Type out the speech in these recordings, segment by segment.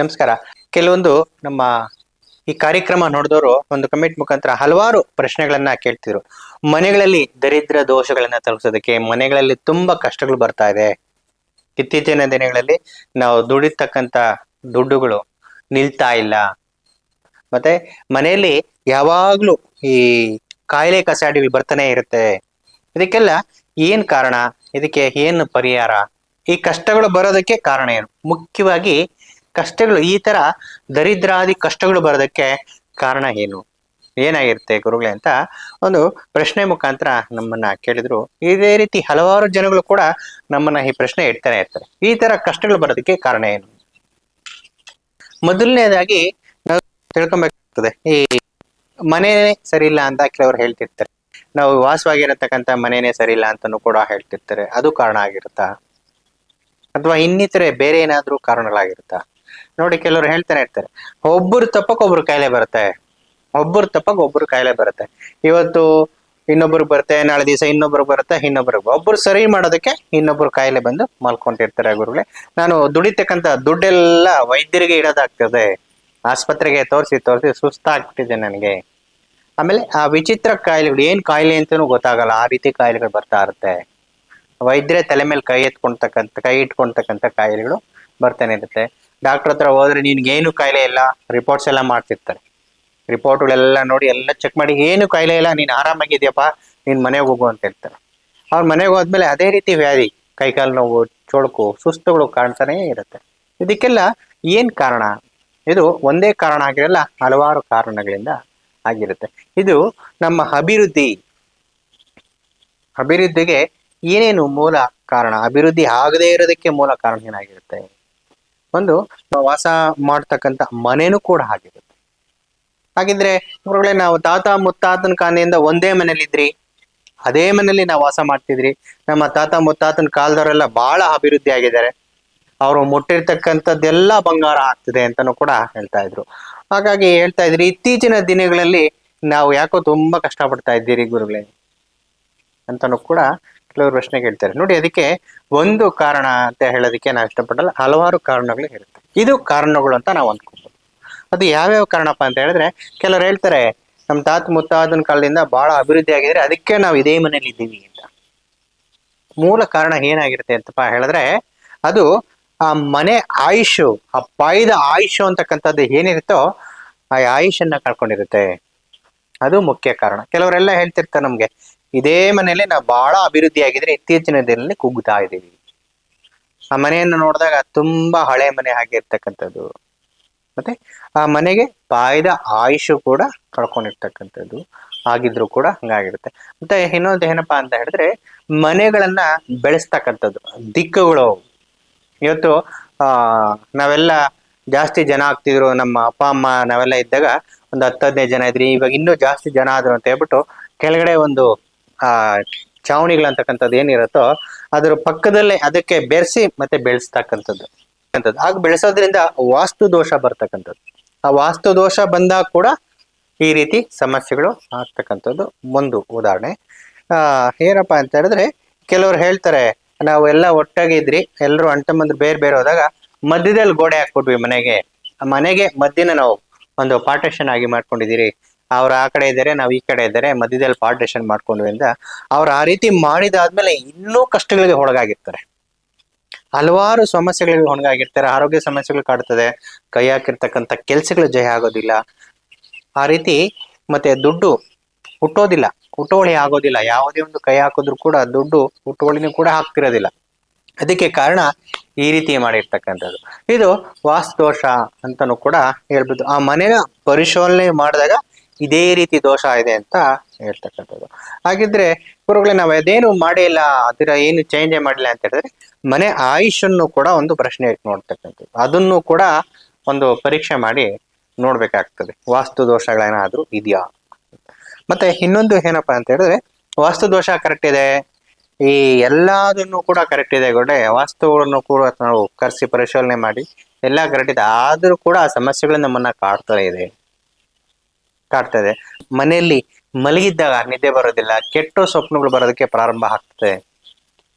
ನಮಸ್ಕಾರ. ಕೆಲವೊಂದು ನಮ್ಮ ಈ ಕಾರ್ಯಕ್ರಮ ನೋಡಿದವರು ಒಂದು ಕಮೆಂಟ್ ಮುಖಾಂತರ ಹಲವಾರು ಪ್ರಶ್ನೆಗಳನ್ನ ಕೇಳ್ತಿದ್ರು. ಮನೆಗಳಲ್ಲಿ ದರಿದ್ರ ದೋಷಗಳನ್ನ ತಲುಪಿಸೋದಕ್ಕೆ ಮನೆಗಳಲ್ಲಿ ತುಂಬಾ ಕಷ್ಟಗಳು ಬರ್ತಾ ಇದೆ. ಇತ್ತೀಚಿನ ದಿನಗಳಲ್ಲಿ ನಾವು ದುಡಿತಕ್ಕಂತ ದುಡ್ಡುಗಳು ನಿಲ್ತಾ ಇಲ್ಲ. ಮತ್ತೆ ಮನೆಯಲ್ಲಿ ಯಾವಾಗ್ಲೂ ಈ ಕಾಯಿಲೆ ಕಸಾಡಿಗಳು ಬರ್ತಾನೆ ಇರುತ್ತೆ. ಇದಕ್ಕೆಲ್ಲ ಏನ್ ಕಾರಣ? ಇದಕ್ಕೆ ಏನು ಪರಿಹಾರ? ಈ ಕಷ್ಟಗಳು ಬರೋದಕ್ಕೆ ಕಾರಣ ಏನು? ಮುಖ್ಯವಾಗಿ ಕಷ್ಟಗಳು ಈ ತರ ದರಿದ್ರಾದಿ ಕಷ್ಟಗಳು ಬರೋದಕ್ಕೆ ಕಾರಣ ಏನು? ಏನಾಗಿರುತ್ತೆ ಗುರುಗಳೇ ಅಂತ ಒಂದು ಪ್ರಶ್ನೆ ಮುಖಾಂತರ ನಮ್ಮನ್ನ ಕೇಳಿದ್ರು. ಇದೇ ರೀತಿ ಹಲವಾರು ಜನಗಳು ಕೂಡ ನಮ್ಮನ್ನ ಈ ಪ್ರಶ್ನೆ ಇಡ್ತಾನೆ ಇರ್ತಾರೆ. ಈ ತರ ಕಷ್ಟಗಳು ಬರೋದಕ್ಕೆ ಕಾರಣ ಏನು? ಮೊದಲನೇದಾಗಿ ನಾವು ತಿಳ್ಕೊಬೇಕಾಗ್ತದೆ. ಈ ಮನೆ ಸರಿ ಇಲ್ಲ ಅಂತ ಕೆಲವರು ಹೇಳ್ತಿರ್ತಾರೆ. ನಾವು ವಾಸವಾಗಿರತಕ್ಕಂತ ಮನೆನೇ ಸರಿ ಇಲ್ಲ ಅಂತಾನು ಕೂಡ ಹೇಳ್ತಿರ್ತಾರೆ. ಅದು ಕಾರಣ ಆಗಿರುತ್ತಾ? ಅಥವಾ ಇನ್ನಿತರೆ ಬೇರೆ ಏನಾದ್ರೂ ಕಾರಣಗಳಾಗಿರುತ್ತಾ? ನೋಡಿ, ಕೆಲವರು ಹೇಳ್ತಾನೆ ಇರ್ತಾರೆ, ಒಬ್ಬರು ತಪ್ಪಕ್ ಒಬ್ರು ಕಾಯಿಲೆ ಬರುತ್ತೆ, ಒಬ್ಬರು ತಪ್ಪಕ್ ಒಬ್ರು ಕಾಯಿಲೆ ಬರುತ್ತೆ. ಇವತ್ತು ಇನ್ನೊಬ್ರಿಗೆ ಬರುತ್ತೆ, ನಾಳೆ ದಿವಸ ಇನ್ನೊಬ್ರಿಗೆ ಬರುತ್ತೆ, ಇನ್ನೊಬ್ರಿಗೆ. ಒಬ್ರು ಸರಿ ಮಾಡೋದಕ್ಕೆ ಇನ್ನೊಬ್ರು ಕಾಯಿಲೆ ಬಂದು ಮಲ್ಕೊಂಡಿರ್ತಾರೆ. ಗುರುಗಳೇ, ನಾನು ದುಡಿತಕ್ಕಂತ ದುಡ್ಡೆಲ್ಲ ವೈದ್ಯರಿಗೆ ಇಡೋದಾಗ್ತದೆ. ಆಸ್ಪತ್ರೆಗೆ ತೋರಿಸಿ ತೋರಿಸಿ ಸುಸ್ತಾಗ್ಬಿಟ್ಟಿದೆ ನನಗೆ. ಆಮೇಲೆ ಆ ವಿಚಿತ್ರ ಕಾಯಿಲೆಗಳು ಏನ್ ಕಾಯಿಲೆ ಅಂತಾನೂ ಗೊತ್ತಾಗಲ್ಲ, ಆ ರೀತಿ ಕಾಯಿಲೆಗಳು ಬರ್ತಾ ಇರುತ್ತೆ. ವೈದ್ಯರೇ ತಲೆ ಮೇಲೆ ಕೈ ಇಟ್ಕೊಂತಕ್ಕಂಥ ಕಾಯಿಲೆಗಳು ಬರ್ತಾನೆ ಇರುತ್ತೆ. ಡಾಕ್ಟರ್ ಹತ್ರ ಹೋದ್ರೆ ನಿನ್ಗೇನು ಕಾಯಿಲೆ ಇಲ್ಲ, ರಿಪೋರ್ಟ್ಸ್ ಎಲ್ಲ ಮಾಡ್ತಿರ್ತಾರೆ. ರಿಪೋರ್ಟ್ಗಳೆಲ್ಲ ನೋಡಿ ಎಲ್ಲ ಚೆಕ್ ಮಾಡಿ ಏನು ಕಾಯಿಲೆ ಇಲ್ಲ, ನೀನ್ ಆರಾಮಾಗಿದ್ಯಪ್ಪ, ನೀನ್ ಮನೆಗೆ ಹೋಗು ಅಂತ ಹೇಳ್ತಾರೆ. ಅವ್ರ ಮನೆಗೆ ಹೋದ್ಮೇಲೆ ಅದೇ ರೀತಿ ವ್ಯಾಧಿ, ಕೈಕಾಲು ನೋವು, ಚೊಳಕು, ಸುಸ್ತುಗಳು ಕಾಣ್ತಾನೆ ಇರುತ್ತೆ. ಇದಕ್ಕೆಲ್ಲ ಏನ್ ಕಾರಣ? ಇದು ಒಂದೇ ಕಾರಣ ಆಗಿರಲ್ಲ, ಹಲವಾರು ಕಾರಣಗಳಿಂದ ಆಗಿರುತ್ತೆ. ಇದು ನಮ್ಮ ಅಭಿವೃದ್ಧಿಗೆ ಏನೇನು ಮೂಲ ಕಾರಣ? ಅಭಿವೃದ್ಧಿ ಆಗದೇ ಇರೋದಕ್ಕೆ ಮೂಲ ಕಾರಣ ಏನಾಗಿರುತ್ತೆ? ಒಂದು ವಾಸ ಮಾಡ್ತಕ್ಕಂಥ ಮನೆನೂ ಕೂಡ ಆಗಿರುತ್ತೆ. ಹಾಗಿದ್ರೆ ಗುರುಗಳೇ, ನಾವು ತಾತ ಮುತ್ತಾತನ ಕಾಲದಿಂದ ಒಂದೇ ಮನೇಲಿದ್ರಿ, ಅದೇ ಮನೇಲಿ ನಾವು ವಾಸ ಮಾಡ್ತಿದ್ರಿ. ನಮ್ಮ ತಾತ ಮುತ್ತಾತನ ಕಾಲದವರೆಲ್ಲ ಬಹಳ ಅಭಿವೃದ್ಧಿ ಆಗಿದ್ದಾರೆ, ಅವರು ಮುಟ್ಟಿರ್ತಕ್ಕಂಥದ್ದೆಲ್ಲ ಬಂಗಾರ ಆಗ್ತಿದೆ ಅಂತಾನು ಕೂಡ ಹೇಳ್ತಾ ಇದ್ರು. ಹಾಗಾಗಿ ಹೇಳ್ತಾ ಇದ್ರಿ, ಇತ್ತೀಚಿನ ದಿನಗಳಲ್ಲಿ ನಾವು ಯಾಕೋ ತುಂಬಾ ಕಷ್ಟಪಡ್ತಾ ಇದ್ದೀರಿ ಗುರುಗಳೇ ಅಂತಾನು ಕೂಡ ಕೆಲವರು ಪ್ರಶ್ನೆ ಕೇಳ್ತಾರೆ. ನೋಡಿ, ಅದಕ್ಕೆ ಒಂದು ಕಾರಣ ಅಂತ ಹೇಳೋದಕ್ಕೆ ನಾವು ಇಷ್ಟಪಡಲ್ಲ, ಹಲವಾರು ಕಾರಣಗಳು ಇರುತ್ತೆ. ಇದು ಕಾರಣಗಳು ಅಂತ ನಾವು ಅಂದ್ಕೊಬೋದು. ಅದು ಯಾವ್ಯಾವ ಕಾರಣಪ್ಪ ಅಂತ ಹೇಳಿದ್ರೆ, ಕೆಲವರು ಹೇಳ್ತಾರೆ ನಮ್ಮ ತಾತ ಮುತ್ತಾತನ ಕಾಲದಿಂದ ಬಹಳ ಅಭಿವೃದ್ಧಿ ಆಗಿದ್ರೆ ಅದಕ್ಕೆ ನಾವು ಇದೇ ಮನೇಲಿ ಇದ್ದೀವಿ ಅಂತ. ಮೂಲ ಕಾರಣ ಏನಾಗಿರುತ್ತೆ ಅಂತಪ್ಪ ಹೇಳಿದ್ರೆ, ಅದು ಆ ಮನೆ ಆಯುಷು, ಆ ಪಾಯ್ದ ಆಯುಷು ಅಂತಕ್ಕಂಥದ್ದು ಏನಿರುತ್ತೋ ಆ ಆಯುಷನ್ನ ಕಳ್ಕೊಂಡಿರುತ್ತೆ. ಅದು ಮುಖ್ಯ ಕಾರಣ. ಕೆಲವರೆಲ್ಲ ಹೇಳ್ತಿರ್ತಾರೆ ನಮ್ಗೆ, ಇದೇ ಮನೆಯಲ್ಲಿ ನಾವು ಬಹಳ ಅಭಿವೃದ್ಧಿ ಆಗಿದ್ರೆ ಇತ್ತೀಚಿನ ದಿನದಲ್ಲಿ ಕುಗ್ತಾ ಇದ್ದೀವಿ. ಆ ಮನೆಯನ್ನು ನೋಡಿದಾಗ ತುಂಬಾ ಹಳೆ ಮನೆ ಆಗಿರ್ತಕ್ಕಂಥದ್ದು, ಮತ್ತೆ ಆ ಮನೆಗೆ ಪಾಯ್ದ ಆಯುಷು ಕೂಡ ಕಳ್ಕೊಂಡಿರ್ತಕ್ಕಂಥದ್ದು ಆಗಿದ್ರು ಕೂಡ ಹಂಗಾಗಿರುತ್ತೆ. ಮತ್ತೆ ಇನ್ನೊಂದು ಏನಪ್ಪಾ ಅಂತ ಹೇಳಿದ್ರೆ, ಮನೆಗಳನ್ನ ಬೆಳೆಸ್ತಕ್ಕಂಥದ್ದು ದಿಕ್ಕುಗಳು. ಇವತ್ತು ನಾವೆಲ್ಲ ಜಾಸ್ತಿ ಜನ ಆಗ್ತಿದ್ರು, ನಮ್ಮ ಅಪ್ಪ ಅಮ್ಮ ನಾವೆಲ್ಲ ಇದ್ದಾಗ ಒಂದು 10-15 ಜನ ಇದ್ರಿ. ಇವಾಗ ಇನ್ನೂ ಜಾಸ್ತಿ ಜನ ಆದ್ರು ಅಂತ ಹೇಳ್ಬಿಟ್ಟು ಕೆಳಗಡೆ ಒಂದು ಆ ಚಾವಣಿಗಳಂತಕ್ಕಂಥದ್ದು ಏನಿರುತ್ತೋ ಅದ್ರ ಪಕ್ಕದಲ್ಲೇ ಅದಕ್ಕೆ ಬೆರೆಸಿ ಮತ್ತೆ ಬೆಳೆಸ್ತಕ್ಕಂಥದ್ದು. ಆಗ ಬೆಳೆಸೋದ್ರಿಂದ ವಾಸ್ತು ದೋಷ ಬರ್ತಕ್ಕಂಥದ್ದು. ಆ ವಾಸ್ತು ದೋಷ ಬಂದಾಗ ಕೂಡ ಈ ರೀತಿ ಸಮಸ್ಯೆಗಳು ಆಗ್ತಕ್ಕಂಥದ್ದು ಒಂದು ಉದಾಹರಣೆ. ಏನಪ್ಪಾ ಅಂತ ಹೇಳಿದ್ರೆ, ಕೆಲವರು ಹೇಳ್ತಾರೆ ನಾವೆಲ್ಲ ಒಟ್ಟಾಗಿದ್ರಿ, ಎಲ್ಲರೂ ಅಣ್ತಮ್ಮಂದ್ರು ಬೇರೆ ಬೇರೆ ಹೋದಾಗ ಮಧ್ಯದಲ್ಲಿ ಗೋಡೆ ಹಾಕ್ಬಿಟ್ವಿ ಮನೆಗೆ. ಆ ಮನೆಗೆ ಮಧ್ಯನ ನಾವು ಒಂದು ಪಾರ್ಟಿಷನ್ ಆಗಿ ಮಾಡ್ಕೊಂಡಿದ್ದೀರಿ. ಅವ್ರು ಆ ಕಡೆ ಇದ್ದಾರೆ, ನಾವು ಈ ಕಡೆ ಇದ್ದಾರೆ, ಮಧ್ಯದಲ್ಲಿ ಪಾರ್ಟಿಷನ್ ಮಾಡ್ಕೊಂಡ್ವಿ ಅಂತ ಅವ್ರು ಆ ರೀತಿ ಮಾಡಿದಾದ್ಮೇಲೆ ಇನ್ನೂ ಕಷ್ಟಗಳಿಗೆ ಒಳಗಾಗಿರ್ತಾರೆ, ಹಲವಾರು ಸಮಸ್ಯೆಗಳಿಗೆ ಒಳಗಾಗಿರ್ತಾರೆ. ಆರೋಗ್ಯ ಸಮಸ್ಯೆಗಳು ಕಾಡ್ತದೆ, ಕೈ ಹಾಕಿರ್ತಕ್ಕಂಥ ಕೆಲ್ಸಗಳು ಜಯ ಆಗೋದಿಲ್ಲ. ಆ ರೀತಿ ಮತ್ತೆ ದುಡ್ಡು ಹುಟ್ಟೋದಿಲ್ಲ, ಹುಟ್ಟೋಳಿ ಆಗೋದಿಲ್ಲ. ಯಾವುದೇ ಒಂದು ಕೈ ಹಾಕಿದ್ರು ಕೂಡ ದುಡ್ಡು ಹುಟ್ಟೋಳಿನೂ ಕೂಡ ಆಗ್ತಿರೋದಿಲ್ಲ. ಅದಕ್ಕೆ ಕಾರಣ ಈ ರೀತಿ ಮಾಡಿರ್ತಕ್ಕಂಥದ್ದು. ಇದು ವಾಸ್ತುದೋಷ ಅಂತಾನು ಕೂಡ ಹೇಳ್ಬೋದು. ಆ ಮನೆಯ ಪರಿಶೀಲನೆ ಮಾಡಿದಾಗ ಇದೇ ರೀತಿ ದೋಷ ಇದೆ ಅಂತ ಹೇಳ್ತಕ್ಕಂಥದ್ದು. ಹಾಗಿದ್ರೆ ಗುರುಗಳೇ, ನಾವು ಅದೇನು ಮಾಡೇ ಇಲ್ಲ, ಅದರ ಏನು ಚೇಂಜೇ ಮಾಡಿಲ್ಲ ಅಂತ ಹೇಳಿದ್ರೆ, ಮನೆ ಆಯುಷನ್ನು ಕೂಡ ಒಂದು ಪ್ರಶ್ನೆ ನೋಡ್ತಕ್ಕಂಥದ್ದು. ಅದನ್ನು ಕೂಡ ಒಂದು ಪರೀಕ್ಷೆ ಮಾಡಿ ನೋಡ್ಬೇಕಾಗ್ತದೆ, ವಾಸ್ತು ದೋಷಗಳೇನಾದ್ರೂ ಇದೆಯಾ. ಮತ್ತೆ ಇನ್ನೊಂದು ಏನಪ್ಪಾ ಅಂತ ಹೇಳಿದ್ರೆ, ವಾಸ್ತು ದೋಷ ಕರೆಕ್ಟ್ ಇದೆ, ಈ ಎಲ್ಲದನ್ನು ಕೂಡ ಕರೆಕ್ಟ್ ಇದೆ ಗೊಡೆ, ವಾಸ್ತುಗಳನ್ನು ಕೂಡ ನಾವು ಕರೆಸಿ ಪರಿಶೀಲನೆ ಮಾಡಿ ಎಲ್ಲ ಕರೆಕ್ಟ್ ಇದೆ, ಆದ್ರೂ ಕೂಡ ಆ ಸಮಸ್ಯೆಗಳು ನಮ್ಮನ್ನ ಕಾಡ್ತಾ ಇದೆ. ಮನೆಯಲ್ಲಿ ಮಲಗಿದ್ದಾಗ ನಿದ್ದೆ ಬರೋದಿಲ್ಲ, ಕೆಟ್ಟ ಸ್ವಪ್ನಗಳು ಬರೋದಕ್ಕೆ ಪ್ರಾರಂಭ ಆಗ್ತದೆ.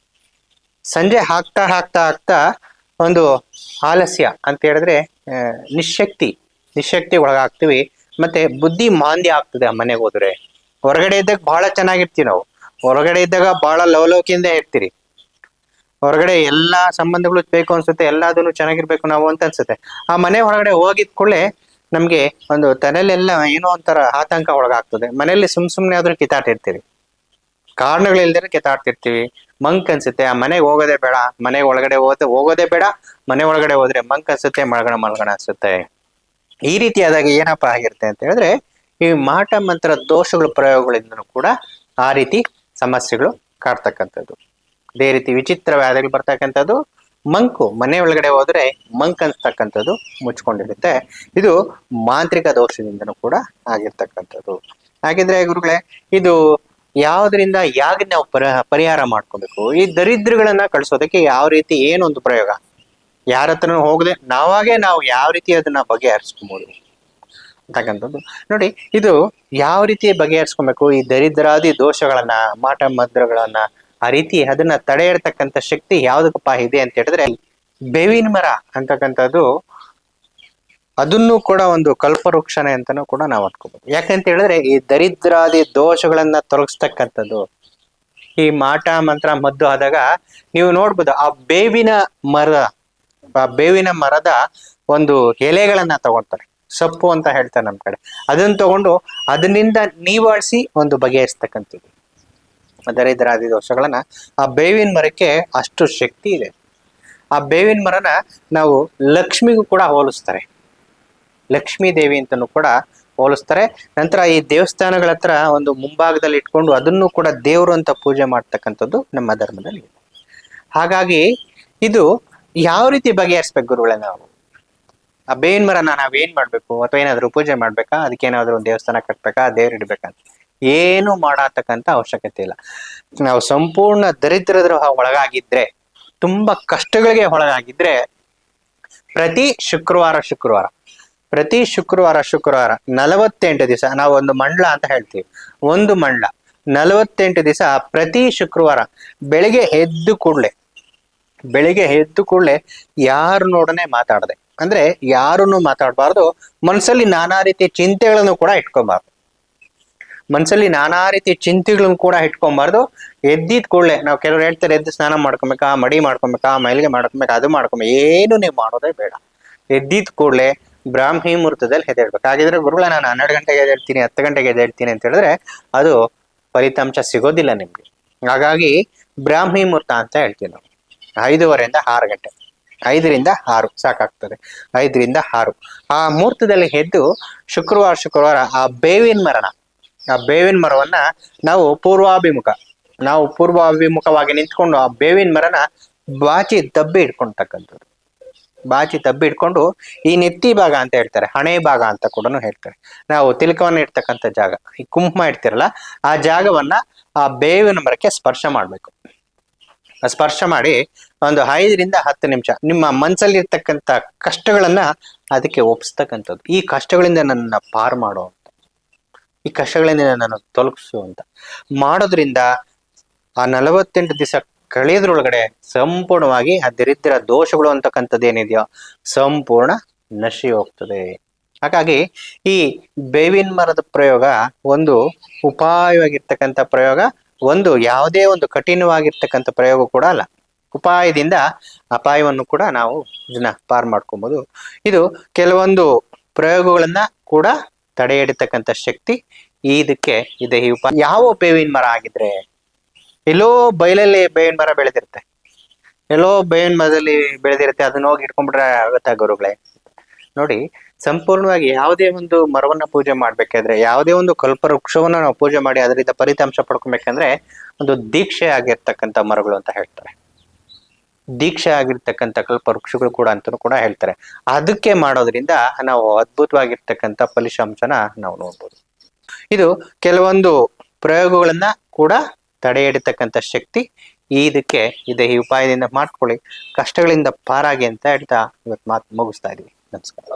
ಸಂಜೆ ಆಗ್ತಾ ಆಗ್ತಾ ಆಗ್ತಾ ಒಂದು ಆಲಸ್ಯ ಅಂತ ಹೇಳಿದ್ರೆ ನಿಶಕ್ತಿ ಒಳಗಾಗ್ತೀವಿ. ಮತ್ತೆ ಬುದ್ಧಿ ಮಾಂದ್ಯ ಆಗ್ತದೆ ಆ ಮನೆಗೆ ಹೋದ್ರೆ. ಹೊರಗಡೆ ಇದ್ದಾಗ ಬಹಳ ಚೆನ್ನಾಗಿರ್ತೀವಿ ನಾವು, ಹೊರಗಡೆ ಇದ್ದಾಗ ಬಹಳ ಲವಲವಿಕೆಯಿಂದ ಇರ್ತೀರಿ. ಹೊರಗಡೆ ಎಲ್ಲಾ ಸಂಬಂಧಗಳು ಬೇಕು ಅನ್ಸುತ್ತೆ, ಎಲ್ಲದನ್ನು ಚೆನ್ನಾಗಿರ್ಬೇಕು ನಾವು ಅಂತ ಅನ್ಸುತ್ತೆ. ಆ ಮನೆ ಹೊರಗಡೆ ಹೋಗಿದ್ ಕೂಡಲೇ ನಮ್ಗೆ ಒಂದು ತಲೆಲೆಲ್ಲ ಏನೋ ಒಂಥರ ಆತಂಕ ಒಳಗಾಗ್ತದೆ. ಮನೆಯಲ್ಲಿ ಸುಮ್ನೆ ಆದ್ರೂ ಕಿತ್ತಾಡ್ತಿರ್ತೀವಿ, ಕಾರಣಗಳಿಲ್ದರೆ ಕಿತ್ತಾಡ್ತಿರ್ತೀವಿ. ಮಂಕ್ ಅನ್ಸುತ್ತೆ, ಆ ಮನೆಗೆ ಹೋಗೋದೇ ಬೇಡ, ಮನೆ ಒಳಗಡೆ ಹೋಗೋದೇ ಬೇಡ, ಮನೆ ಒಳಗಡೆ ಹೋದ್ರೆ ಮಂಕ್ ಅನ್ಸುತ್ತೆ, ಮಲ್ಗಣ ಅನ್ಸುತ್ತೆ. ಈ ರೀತಿಯಾದಾಗ ಏನಪ್ಪಾ ಆಗಿರುತ್ತೆ ಅಂತ ಹೇಳಿದ್ರೆ, ಈ ಮಾಟ ಮಂತ್ರ ದೋಷಗಳ ಪ್ರಯೋಗಗಳಿಂದನೂ ಕೂಡ ಆ ರೀತಿ ಸಮಸ್ಯೆಗಳು ಕಾಡ್ತಕ್ಕಂಥದ್ದು. ಇದೇ ರೀತಿ ವಿಚಿತ್ರ ವ್ಯಾಧಿಗಳು ಬರ್ತಕ್ಕಂಥದ್ದು. ಮನೆ ಒಳಗಡೆ ಹೋದ್ರೆ ಮಂಕ್ ಅನ್ಸ್ತಕ್ಕಂಥದ್ದು ಮುಚ್ಕೊಂಡಿರುತ್ತೆ. ಇದು ಮಾಂತ್ರಿಕ ದೋಷದಿಂದನೂ ಕೂಡ ಆಗಿರ್ತಕ್ಕಂಥದ್ದು. ಹಾಗಿದ್ರೆ ಗುರುಗಳೇ, ಇದು ಯಾವ್ದ್ರಿಂದ ಯಾಕೆ ನಾವು ಪರಿಹಾರ ಮಾಡ್ಕೋಬೇಕು? ಈ ದರಿದ್ರಗಳನ್ನ ಕಳಿಸೋದಕ್ಕೆ ಯಾವ ರೀತಿ ಏನೊಂದು ಪ್ರಯೋಗ, ಯಾರ ಹತ್ರನೂ ಹೋಗದೆ ನಾವು ಯಾವ ರೀತಿ ಅದನ್ನ ಬಗೆಹರಿಸ್ಕೊಬಹುದು ಅಂತಕ್ಕಂಥದ್ದು ನೋಡಿ. ಇದು ಯಾವ ರೀತಿ ಬಗೆಹರಿಸ್ಕೊಬೇಕು, ಈ ದರಿದ್ರಾದಿ ದೋಷಗಳನ್ನ, ಮಾಟ ಮಂತ್ರಗಳನ್ನ, ಆ ರೀತಿ ಅದನ್ನ ತಡೆ ಇರ್ತಕ್ಕಂಥ ಶಕ್ತಿ ಯಾವ್ದಕ್ಕಪ್ಪ ಇದೆ ಅಂತ ಹೇಳಿದ್ರೆ, ಬೇವಿನ ಮರ ಅಂತಕ್ಕಂಥದ್ದು ಅದನ್ನು ಕೂಡ ಒಂದು ಕಲ್ಪವೃಕ್ಷನೇ ಅಂತಾನೂ ಕೂಡ ನಾವು ಅನ್ಕೋಬಹುದು. ಯಾಕಂತ ಹೇಳಿದ್ರೆ ಈ ದರಿದ್ರಾದಿ ದೋಷಗಳನ್ನ ತೊಲಗಿಸ್ತಕ್ಕಂಥದ್ದು. ಈ ಮಾಟ ಮಂತ್ರ ಮದ್ದು ಆದಾಗ ನೀವು ನೋಡ್ಬೋದು, ಆ ಬೇವಿನ ಮರದ ಒಂದು ಎಲೆಗಳನ್ನ ತಗೊಳ್ತಾರೆ, ಸೊಪ್ಪು ಅಂತ ಹೇಳ್ತಾರೆ ನಮ್ ಕಡೆ. ಅದನ್ನ ತಗೊಂಡು ಅದನ್ನಿಂದ ನಿವಾರಿಸಿ ಒಂದು ಬಗೆಹರಿಸ್ತಕ್ಕಂಥದ್ದು ದರಿದ್ರಾದಿ ದೋಷಗಳನ್ನ. ಆ ಬೇವಿನ ಮರಕ್ಕೆ ಅಷ್ಟು ಶಕ್ತಿ ಇದೆ. ಆ ಬೇವಿನ ಮರನ ನಾವು ಲಕ್ಷ್ಮಿಗೂ ಕೂಡ ಹೋಲಿಸ್ತಾರೆ, ಲಕ್ಷ್ಮೀ ದೇವಿ ಅಂತನೂ ಕೂಡ ಹೋಲಿಸ್ತಾರೆ. ನಂತರ ಈ ದೇವಸ್ಥಾನಗಳ ಹತ್ರ ಒಂದು ಮುಂಭಾಗದಲ್ಲಿ ಇಟ್ಕೊಂಡು ಅದನ್ನು ಕೂಡ ದೇವರು ಅಂತ ಪೂಜೆ ಮಾಡ್ತಕ್ಕಂಥದ್ದು ನಮ್ಮ ಧರ್ಮದಲ್ಲಿ ಇದೆ. ಹಾಗಾಗಿ ಇದು ಯಾವ ರೀತಿ ಬಗೆಹರಿಸ್ಬೇಕು ಗುರುಗಳೇ? ನಾವು ಆ ಬೇವಿನ ಮರನ ನಾವೇನ್ ಮಾಡ್ಬೇಕು, ಅಥವಾ ಏನಾದ್ರು ಪೂಜೆ ಮಾಡ್ಬೇಕಾ, ಅದಕ್ಕೆ ಏನಾದ್ರು ಒಂದು ದೇವಸ್ಥಾನ ಕಟ್ಬೇಕಾ, ದೇವ್ರು ಇಡ್ಬೇಕಂತ ಏನು ಮಾಡತಕ್ಕಂತ ಅವಶ್ಯಕತೆ ಇಲ್ಲ. ನಾವು ಸಂಪೂರ್ಣ ದರಿದ್ರದ ಒಳಗಾಗಿದ್ರೆ, ತುಂಬಾ ಕಷ್ಟಗಳಿಗೆ ಒಳಗಾಗಿದ್ರೆ, ಪ್ರತಿ ಶುಕ್ರವಾರ 48 ದಿವಸ ನಾವು ಒಂದು ಮಂಡಲ ಅಂತ ಹೇಳ್ತೀವಿ. ಒಂದು ಮಂಡಲ 48 ದಿವಸ ಪ್ರತಿ ಶುಕ್ರವಾರ ಬೆಳಿಗ್ಗೆ ಎದ್ದು ಕೂಡಲೇ ಯಾರು ನೋಡನೆ ಮಾತಾಡದೆ, ಅಂದ್ರೆ ಯಾರನ್ನು ಮಾತಾಡಬಾರ್ದು. ಮನಸ್ಸಲ್ಲಿ ನಾನಾ ರೀತಿಯ ಚಿಂತೆಗಳನ್ನು ಕೂಡ ಇಟ್ಕೊಬಾರ್ದು. ಎದ್ದಿದ್ ಕೂಡಲೇ ನಾವು ಕೆಲವ್ರು ಹೇಳ್ತಾರೆ, ಎದ್ದು ಸ್ನಾನ ಮಾಡ್ಕೊಬೇಕಾ, ಮಡಿ ಮಾಡ್ಕೊಬೇಕಾ, ಮೈಲಿಗೆ ಮಾಡ್ಕೊಬೇಕಾ, ಅದು ಏನು ನೀವು ಮಾಡೋದೇ ಬೇಡ. ಎದ್ದಿದ್ ಕೂಡಲೇ ಬ್ರಾಹ್ಮಿ ಮುಹೂರ್ತದಲ್ಲಿ ಎದ್ದೇಳ್ಬೇಕು. ಹಾಗಿದ್ರೆ ಗುರುಗಳ ನಾನು 12 ಗಂಟೆಗೆ ಎದ್ದೇಳ್ತೀನಿ, 10 ಗಂಟೆಗೆ ಎದ್ದೇಳ್ತೀನಿ ಅಂತ ಹೇಳಿದ್ರೆ ಅದು ಫಲಿತಾಂಶ ಸಿಗೋದಿಲ್ಲ ನಿಮ್ಗೆ. ಹಾಗಾಗಿ ಬ್ರಾಹ್ಮಿ ಮುಹೂರ್ತ ಅಂತ ಹೇಳ್ತೀವಿ ನಾವು. 5:15 ಇಂದ 6 ಗಂಟೆ, 5 ರಿಂದ 6 ಸಾಕಾಗ್ತದೆ. 5 ರಿಂದ 6 ಆ ಮುಹೂರ್ತದಲ್ಲಿ ಎದ್ದು ಶುಕ್ರವಾರ ಆ ಬೇವಿನ ಮರವನ್ನ ನಾವು ಪೂರ್ವಾಭಿಮುಖವಾಗಿ ನಿಂತ್ಕೊಂಡು ಆ ಬೇವಿನ ಮರನ ಬಾಚಿ ದಬ್ಬಿ ಇಟ್ಕೊಂಡು ಈ ನೆತ್ತಿ ಭಾಗ ಅಂತ ಹೇಳ್ತಾರೆ, ಹಣೆ ಭಾಗ ಅಂತ ಕೂಡ ಹೇಳ್ತಾರೆ. ನಾವು ತಿಲಕವನ್ನ ಇಡ್ತಕ್ಕಂಥ ಜಾಗ, ಈ ಕುಂಕುಮ ಇಡ್ತಿರಲ್ಲ, ಆ ಜಾಗವನ್ನ ಆ ಬೇವಿನ ಮರಕ್ಕೆ ಸ್ಪರ್ಶ ಮಾಡ್ಬೇಕು. ಸ್ಪರ್ಶ ಮಾಡಿ ಒಂದು 5 ರಿಂದ 10 ನಿಮಿಷ ನಿಮ್ಮ ಮನಸ್ಸಲ್ಲಿ ಇರ್ತಕ್ಕಂಥ ಕಷ್ಟಗಳನ್ನ ಅದಕ್ಕೆ ಒಪ್ಪಿಸ್ತಕ್ಕಂಥದ್ದು. ಈ ಕಷ್ಟಗಳಿಂದ ನನ್ನ ಪಾರು ಮಾಡೋ ಅಂತ, ಈ ಕಷ್ಟಗಳಿಂದ ನನ್ನನ್ನು ತೊಲಗಿಸು ಅಂತ ಮಾಡೋದ್ರಿಂದ ಆ 48 ದಿವಸ ಕಳೆಯೋದ್ರೊಳಗಡೆ ಸಂಪೂರ್ಣವಾಗಿ ಆ ದರಿದ್ರ ದೋಷಗಳು ಅಂತಕ್ಕಂಥದ್ದು ಏನಿದೆಯೋ ಸಂಪೂರ್ಣ ನಶಿ ಹೋಗ್ತದೆ. ಹಾಗಾಗಿ ಈ ಬೇವಿನ ಮರದ ಪ್ರಯೋಗ ಒಂದು ಉಪಾಯವಾಗಿರ್ತಕ್ಕಂಥ ಪ್ರಯೋಗ, ಒಂದು ಯಾವುದೇ ಒಂದು ಕಠಿಣವಾಗಿರ್ತಕ್ಕಂಥ ಪ್ರಯೋಗ ಕೂಡ ಅಲ್ಲ. ಉಪಾಯದಿಂದ ಅಪಾಯವನ್ನು ಕೂಡ ನಾವು ಇದನ್ನ ಪಾರ್ ಮಾಡ್ಕೊಬಹುದು. ಇದು ಕೆಲವೊಂದು ಪ್ರಯೋಗಗಳನ್ನ ಕೂಡ ತಡೆ ಹಿಡಿತಕ್ಕಂಥ ಶಕ್ತಿ ಇದಕ್ಕೆ ಇದೆ. ಈ ಉಪಾಯ ಯಾವ ಬೇವಿನ ಮರ ಆಗಿದ್ರೆ, ಎಲ್ಲೋ ಬಯಲಲ್ಲಿ ಬೇವಿನ ಮರ ಬೆಳೆದಿರುತ್ತೆ, ಅದನ್ನ ಹೋಗಿ ಇಟ್ಕೊಂಡ್ಬಿಟ್ರೆ ಆಗುತ್ತಾ ಗುರುಗಳೇ? ನೋಡಿ, ಸಂಪೂರ್ಣವಾಗಿ ಯಾವುದೇ ಒಂದು ಮರವನ್ನ ಪೂಜೆ ಮಾಡ್ಬೇಕಾದ್ರೆ, ಯಾವುದೇ ಒಂದು ಕಲ್ಪವೃಕ್ಷವನ್ನ ನಾವು ಪೂಜೆ ಮಾಡಿ ಅದರಿಂದ ಫಲಿತಾಂಶ ಪಡ್ಕೊಬೇಕಂದ್ರೆ ಒಂದು ದೀಕ್ಷೆ ಆಗಿರ್ತಕ್ಕಂಥ ಮರಗಳು ಅಂತ ಹೇಳ್ತಾರೆ. ದೀಕ್ಷೆ ಆಗಿರ್ತಕ್ಕಂಥ ಕಲ್ಪವೃಕ್ಷಗಳು ಕೂಡ ಅಂತಲೂ ಕೂಡ ಹೇಳ್ತಾರೆ. ಅದಕ್ಕೆ ಮಾಡೋದ್ರಿಂದ ನಾವು ಅದ್ಭುತವಾಗಿರ್ತಕ್ಕಂಥ ಫಲಿತಾಂಶನ ನಾವು ನೋಡ್ಬೋದು. ಇದು ಕೆಲವೊಂದು ಪ್ರಯೋಗಗಳನ್ನ ಕೂಡ ತಡೆ ಹಿಡಿತಕ್ಕಂಥ ಶಕ್ತಿ ಇದಕ್ಕೆ ಇದೆ. ಈ ಉಪಾಯದಿಂದ ಮಾಡ್ಕೊಳ್ಳಿ, ಕಷ್ಟಗಳಿಂದ ಪಾರಾಗಿ ಅಂತ ಹೇಳ್ತಾ ಇವತ್ತು ಮಾತು ಮುಗಿಸ್ತಾ ಇದೀವಿ. ನಮಸ್ಕಾರ.